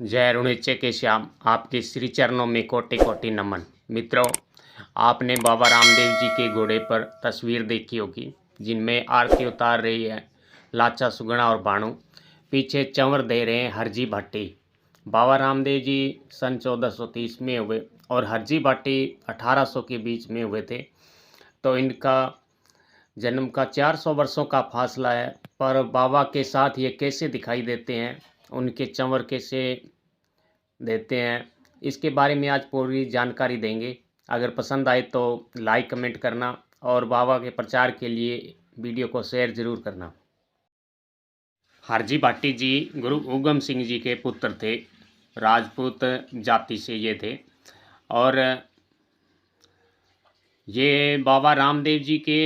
जय अरुणिच्य के श्याम, आपके श्री चरणों में कोटि कोटि नमन। मित्रों, आपने बाबा रामदेव जी के घोड़े पर तस्वीर देखी होगी, जिनमें आरती उतार रही है लाचा सुगना और भाणु। पीछे चंवर दे रहे हैं हरजी भाटी। बाबा रामदेव जी सन 1430 में हुए और हरजी भाटी 1800 के बीच में हुए थे। तो इनका जन्म का 400 वर्षों का फासला है, पर बाबा के साथ ये कैसे दिखाई देते हैं, उनके चंवर कैसे देते हैं, इसके बारे में आज पूरी जानकारी देंगे। अगर पसंद आए तो लाइक कमेंट करना और बाबा के प्रचार के लिए वीडियो को शेयर ज़रूर करना। हरजी भाटी जी गुरु उगम सिंह जी के पुत्र थे। राजपूत जाति से ये थे और ये बाबा रामदेव जी के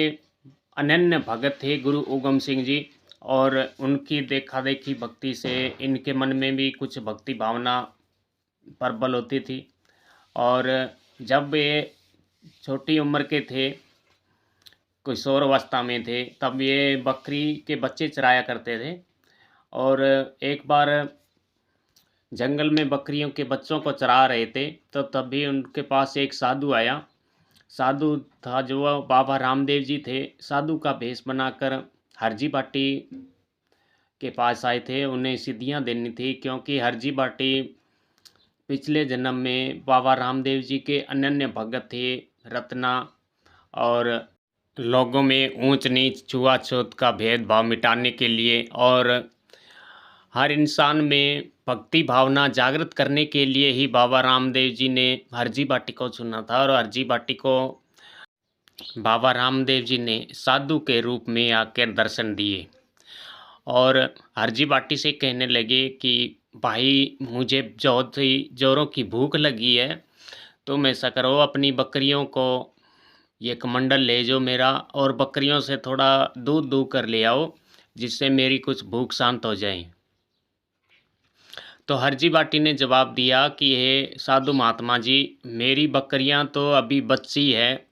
अनन्य भगत थे गुरु उगम सिंह जी। और उनकी देखा देखी भक्ति से इनके मन में भी कुछ भक्ति भावना प्रबल होती थी। और जब ये छोटी उम्र के थे, किशोर अवस्था में थे, तब ये बकरी के बच्चे चराया करते थे। और एक बार जंगल में बकरियों के बच्चों को चरा रहे थे, तो तभी उनके पास एक साधु आया। साधु था जो बाबा रामदेव जी थे। साधु का भेष बनाकर हरजी भाटी के पास आए थे। उन्हें सिद्धियां देनी थी, क्योंकि हरजी भाटी पिछले जन्म में बाबा रामदेव जी के अनन्य भगत थे। रत्ना और लोगों में ऊंच नीच छुआछूत का भेदभाव मिटाने के लिए और हर इंसान में भक्ति भावना जागृत करने के लिए ही बाबा रामदेव जी ने हरजी भाटी को चुना था। और हरजी भाटी को बाबा रामदेव जी ने साधु के रूप में आकर दर्शन दिए और हरजी भाटी से कहने लगे कि भाई, मुझे बहुत ही जोरों की भूख लगी है, तुम ऐसा करो, अपनी बकरियों को ये कमंडल ले जाओ मेरा, और बकरियों से थोड़ा दूध दूह कर ले आओ, जिससे मेरी कुछ भूख शांत हो जाए। तो हरजी भाटी ने जवाब दिया कि हे साधु महात्मा जी, मेरी बकरियां तो अभी बच्ची है,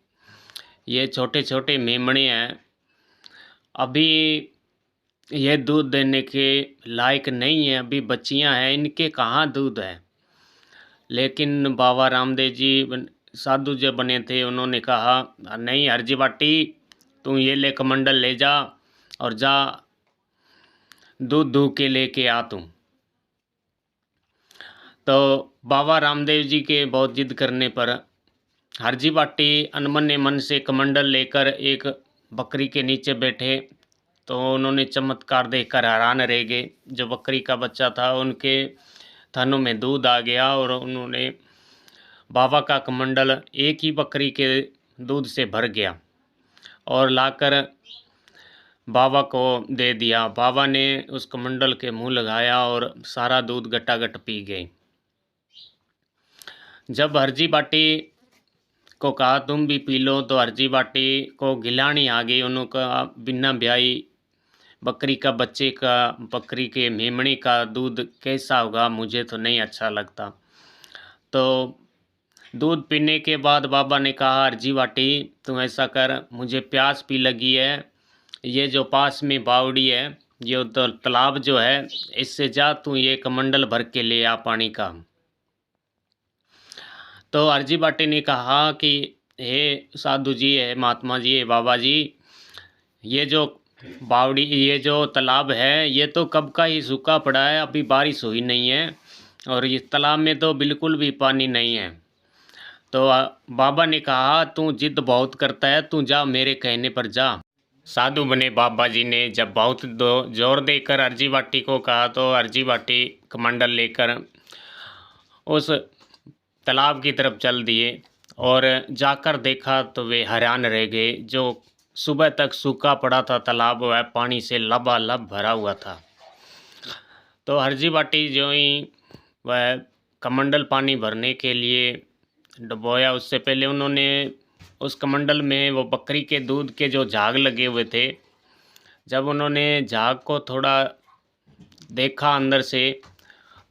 ये छोटे छोटे मेमने हैं, अभी ये दूध देने के लायक नहीं है, अभी बच्चियां हैं, इनके कहाँ दूध है। लेकिन बाबा रामदेव जी साधु जो बने थे, उन्होंने कहा नहीं हरजी भाटी, तू ये ले कमंडल ले जा और जा दूध दूह के लेके आ तू। तो बाबा रामदेव जी के बहुत जिद करने पर हरजी भाटी अनमने मन से कमंडल लेकर एक बकरी के नीचे बैठे। तो उन्होंने चमत्कार देखकर हैरान रह गए। जो बकरी का बच्चा था, उनके थनों में दूध आ गया और उन्होंने बाबा का कमंडल एक ही बकरी के दूध से भर गया और लाकर बाबा को दे दिया। बाबा ने उस कमंडल के मुंह लगाया और सारा दूध गटागट पी गए। जब हरजी भाटी को कहा तुम भी पी लो, तो हरजी भाटी को गिलानी आ गई। उन्होंने बिना ब्याई बकरी का बच्चे का, बकरी के मेमने का दूध कैसा होगा, मुझे तो नहीं अच्छा लगता। तो दूध पीने के बाद बाबा ने कहा हरजी भाटी, तुम ऐसा कर, मुझे प्यास भी लगी है, ये जो पास में बावड़ी है, ये तो तालाब जो है, इससे जा तू ये कमंडल भर के ले आ पानी का। तो हरजी भाटी ने कहा कि हे साधु जी, हे महात्मा जी, हे बाबा जी, ये जो बावड़ी, ये जो तालाब है, ये तो कब का ही सूखा पड़ा है, अभी बारिश हुई नहीं है और इस तालाब में तो बिल्कुल भी पानी नहीं है। तो बाबा ने कहा तू जिद बहुत करता है, तू जा, मेरे कहने पर जा। साधु बने बाबा जी ने जब बहुत जोर देकर हरजी भाटी को कहा, तो हरजी भाटी कमंडल लेकर उस तालाब की तरफ चल दिए और जाकर देखा तो वे हैरान रह गए। जो सुबह तक सूखा पड़ा था तालाब, वह पानी से लबालब भरा हुआ था। तो हरजी भाटी जो ही वह कमंडल पानी भरने के लिए डुबोया, उससे पहले उन्होंने उस कमंडल में वो बकरी के दूध के जो झाग लगे हुए थे, जब उन्होंने झाग को थोड़ा देखा अंदर से,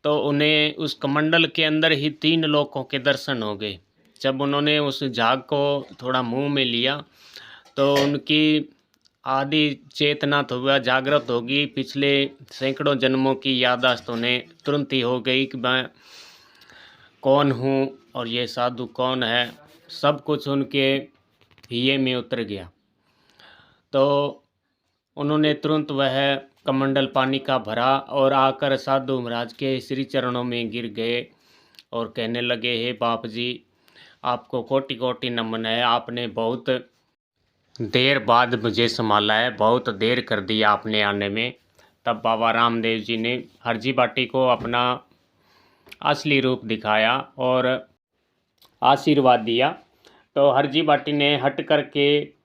तो उन्हें उस कमंडल के अंदर ही 3 लोकों के दर्शन हो गए। जब उन्होंने उस झाग को थोड़ा मुंह में लिया, तो उनकी आदि चेतना तो वह जागृत होगी। पिछले सैकड़ों जन्मों की याददाश्त उन्हें तुरंत ही हो गई कि मैं कौन हूँ और ये साधु कौन है। सब कुछ उनके हिये में उतर गया। तो उन्होंने तुरंत वह कमंडल पानी का भरा और आकर साधु महाराज के श्री चरणों में गिर गए और कहने लगे, हे बाप जी, आपको कोटि कोटि नमन है। आपने बहुत देर बाद मुझे संभाला है, बहुत देर कर दी आपने आने में। तब बाबा रामदेव जी ने हरजी बाटी को अपना असली रूप दिखाया और आशीर्वाद दिया। तो हरजी बाटी ने हट करके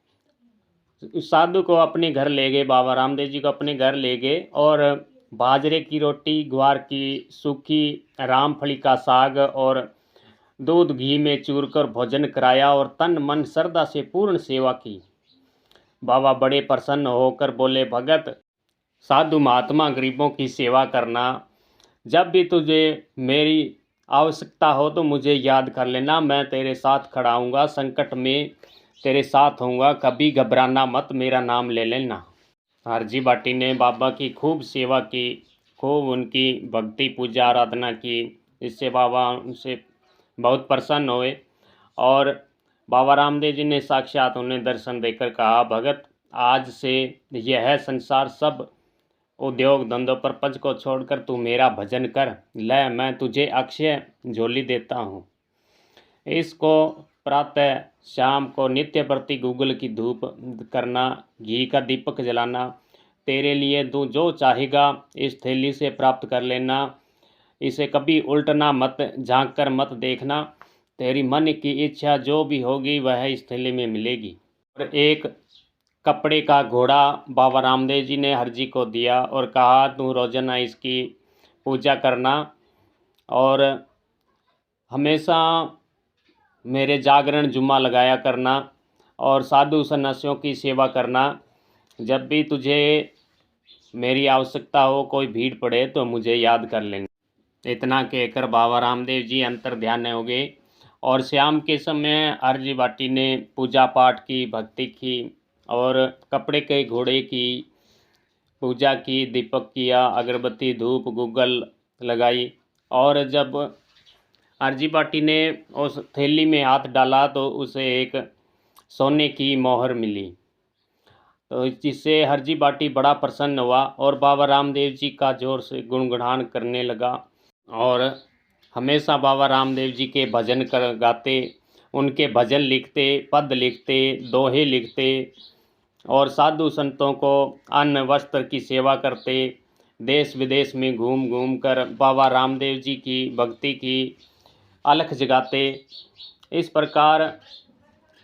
उस साधु को अपने घर ले गए। बाबा रामदेव जी को अपने घर ले गए और बाजरे की रोटी, ग्वार की सूखी रामफली का साग और दूध घी में चूर कर भोजन कराया और तन मन श्रद्धा से पूर्ण सेवा की। बाबा बड़े प्रसन्न होकर बोले, भगत, साधु महात्मा गरीबों की सेवा करना। जब भी तुझे मेरी आवश्यकता हो तो मुझे याद कर लेना, मैं तेरे साथ खड़ा हूँगा, संकट में तेरे साथ होऊंगा, कभी घबराना मत, मेरा नाम ले लेना। हरजी बाटी ने बाबा की खूब सेवा की, खूब उनकी भक्ति पूजा आराधना की। इससे बाबा उनसे बहुत प्रसन्न हुए और बाबा रामदेव जी ने साक्षात उन्हें दर्शन देकर कहा, भगत, आज से यह संसार सब उद्योग धंधों पर पज को छोड़कर तू मेरा भजन कर, ले मैं तुझे अक्षय झोली देता हूँ। इसको प्रातः शाम को नित्य प्रति गूगल की धूप करना, घी का दीपक जलाना। तेरे लिए तू जो चाहेगा इस थैली से प्राप्त कर लेना। इसे कभी उल्टना मत, झांक कर मत देखना। तेरी मन की इच्छा जो भी होगी वह इस थैली में मिलेगी। और एक कपड़े का घोड़ा बाबा रामदेव जी ने हरजी को दिया और कहा, तू रोजाना इसकी पूजा करना और हमेशा मेरे जागरण जुम्मा लगाया करना और साधु सन्यासियों की सेवा करना। जब भी तुझे मेरी आवश्यकता हो, कोई भीड़ पड़े तो मुझे याद कर लेना। इतना कहकर बाबा रामदेव जी अंतर ध्यान हो गए और शाम के समय हरजी बाटी ने पूजा पाठ की, भक्ति की और कपड़े के घोड़े की पूजा की, दीपक किया, अगरबत्ती धूप गूगल लगाई। और जब हरजी बाटी ने उस थैली में हाथ डाला तो उसे एक सोने की मोहर मिली। तो जिससे हरजी बाटी बड़ा प्रसन्न हुआ और बाबा रामदेव जी का जोर से गुणगान करने लगा और हमेशा बाबा रामदेव जी के भजन कर गाते, उनके भजन लिखते, पद लिखते, दोहे लिखते और साधु संतों को अन्न वस्त्र की सेवा करते। देश विदेश में घूम घूम कर बाबा रामदेव जी की भक्ति की अलख जगाते। इस प्रकार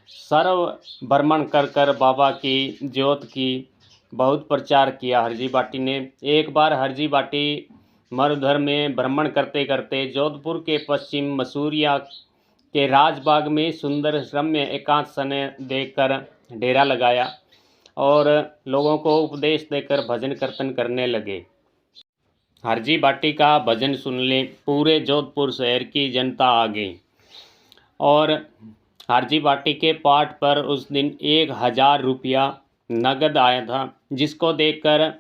सर्व भ्रमण कर कर बाबा की ज्योत की बहुत प्रचार किया हरजी बाटी ने। एक बार हरजी बाटी मरुधर में भ्रमण करते करते जोधपुर के पश्चिम मसूरिया के राजबाग में सुंदर रम्य एकांत समय देखकर डेरा लगाया और लोगों को उपदेश देकर भजन कीर्तन करने लगे। हरजी बाटी का भजन सुनने पूरे जोधपुर शहर की जनता आ गई और हरजी बाटी के पाठ पर उस दिन 1000 रुपया नगद आया था, जिसको देखकर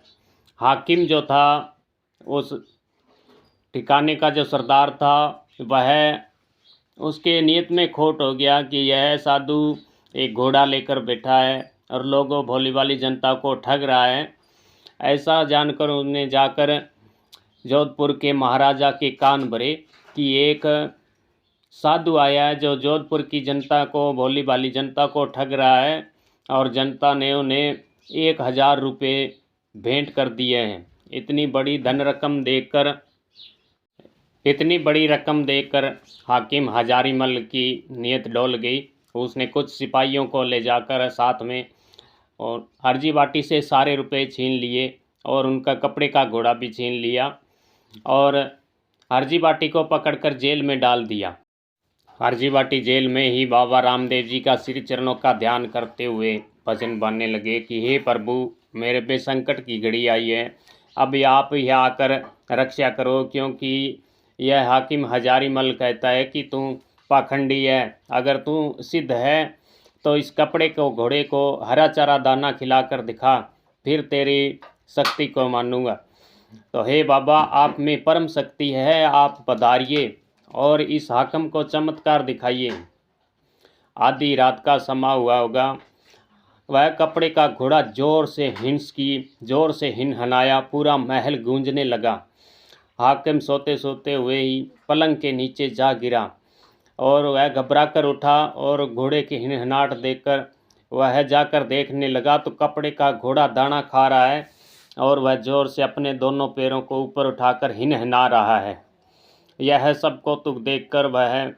हाकिम जो था, उस ठिकाने का जो सरदार था, वह उसके नियत में खोट हो गया कि यह साधु एक घोड़ा लेकर बैठा है और लोगों भोली भाली जनता को ठग रहा है। ऐसा जानकर उसने जाकर जोधपुर के महाराजा के कान भरे कि एक साधु आया है जो जोधपुर की जनता को, भोली भाली जनता को ठग रहा है और जनता ने उन्हें 1000 रुपये भेंट कर दिए हैं। इतनी बड़ी रकम देखकर हाकिम हजारीमल की नीयत डोल गई। उसने कुछ सिपाहियों को ले जाकर साथ में और हरजी बाटी से सारे रुपए छीन लिए और उनका कपड़े का घोड़ा भी छीन लिया और हरजी बाटी को पकड़कर जेल में डाल दिया। हरजी बाटी जेल में ही बाबा रामदेव जी का श्री चरणों का ध्यान करते हुए भजन बांधने लगे कि हे प्रभु, मेरे पे संकट की घड़ी आई है, अब आप यहाँ आकर रक्षा करो, क्योंकि यह हाकिम हजारीमल कहता है कि तू पाखंडी है। अगर तू सिद्ध है तो इस कपड़े को घोड़े को हरा चारा दाना खिलाकर दिखा, फिर तेरी शक्ति को मानूंगा। तो हे बाबा, आप में परम शक्ति है, आप पधारिए और इस हाकम को चमत्कार दिखाइए। आधी रात का समा हुआ होगा। वह कपड़े का घोड़ा जोर से हिनहनाया, पूरा महल गूंजने लगा। हाकिम सोते सोते हुए ही पलंग के नीचे जा गिरा और वह घबरा कर उठा और घोड़े की हिनहनाहट देखकर वह जाकर देखने लगा तो कपड़े का घोड़ा दाना खा रहा है और वह जोर से अपने दोनों पैरों को ऊपर उठाकर हिनहना रहा है। यह सब कौतुक देखकर वह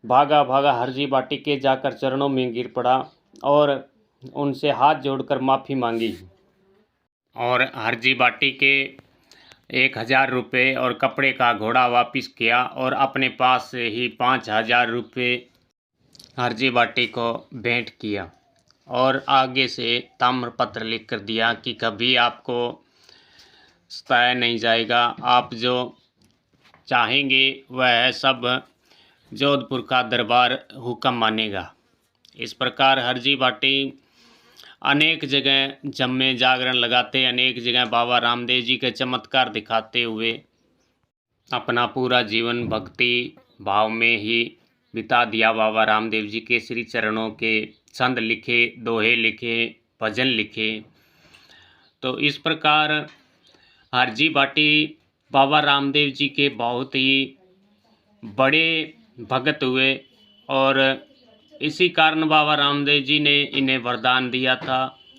भागा भागा हरजी बाटी के जाकर चरणों में गिर पड़ा और उनसे हाथ जोड़कर माफ़ी मांगी और हरजी बाटी के 1000 रुपये और कपड़े का घोड़ा वापस किया और अपने पास से ही 5000 रुपये हरजी बाटी को भेंट किया और आगे से ताम्रपत्र लिख कर दिया कि कभी आपको सताया नहीं जाएगा, आप जो चाहेंगे वह सब जोधपुर का दरबार हुक्म मानेगा। इस प्रकार हरजी बाटी अनेक जगह जम्मे जागरण लगाते, अनेक जगह बाबा रामदेव जी के चमत्कार दिखाते हुए अपना पूरा जीवन भक्ति भाव में ही बिता दिया। बाबा रामदेव जी के श्री चरणों के छंद लिखे, दोहे लिखे, भजन लिखे। तो इस प्रकार हरजी बाटी बाबा रामदेव जी के बहुत ही बड़े भगत हुए और इसी कारण बाबा रामदेव जी ने इन्हें वरदान दिया था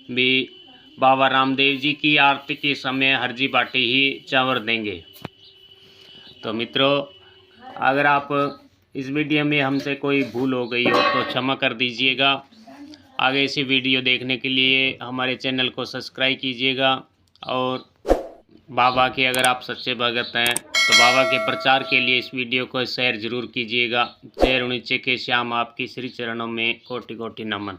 भी बाबा रामदेव जी की आरती के समय हरजी बाटी ही चावर देंगे। तो मित्रों, अगर आप इस वीडियो में हमसे कोई भूल हो गई हो तो क्षमा कर दीजिएगा। आगे इसी वीडियो देखने के लिए हमारे चैनल को सब्सक्राइब कीजिएगा और बाबा के अगर आप सच्चे भगत हैं तो बाबा के प्रचार के लिए इस वीडियो को शेयर ज़रूर कीजिएगा। जय नीचे के श्याम आपकी श्री चरणों में कोटि कोटि नमन।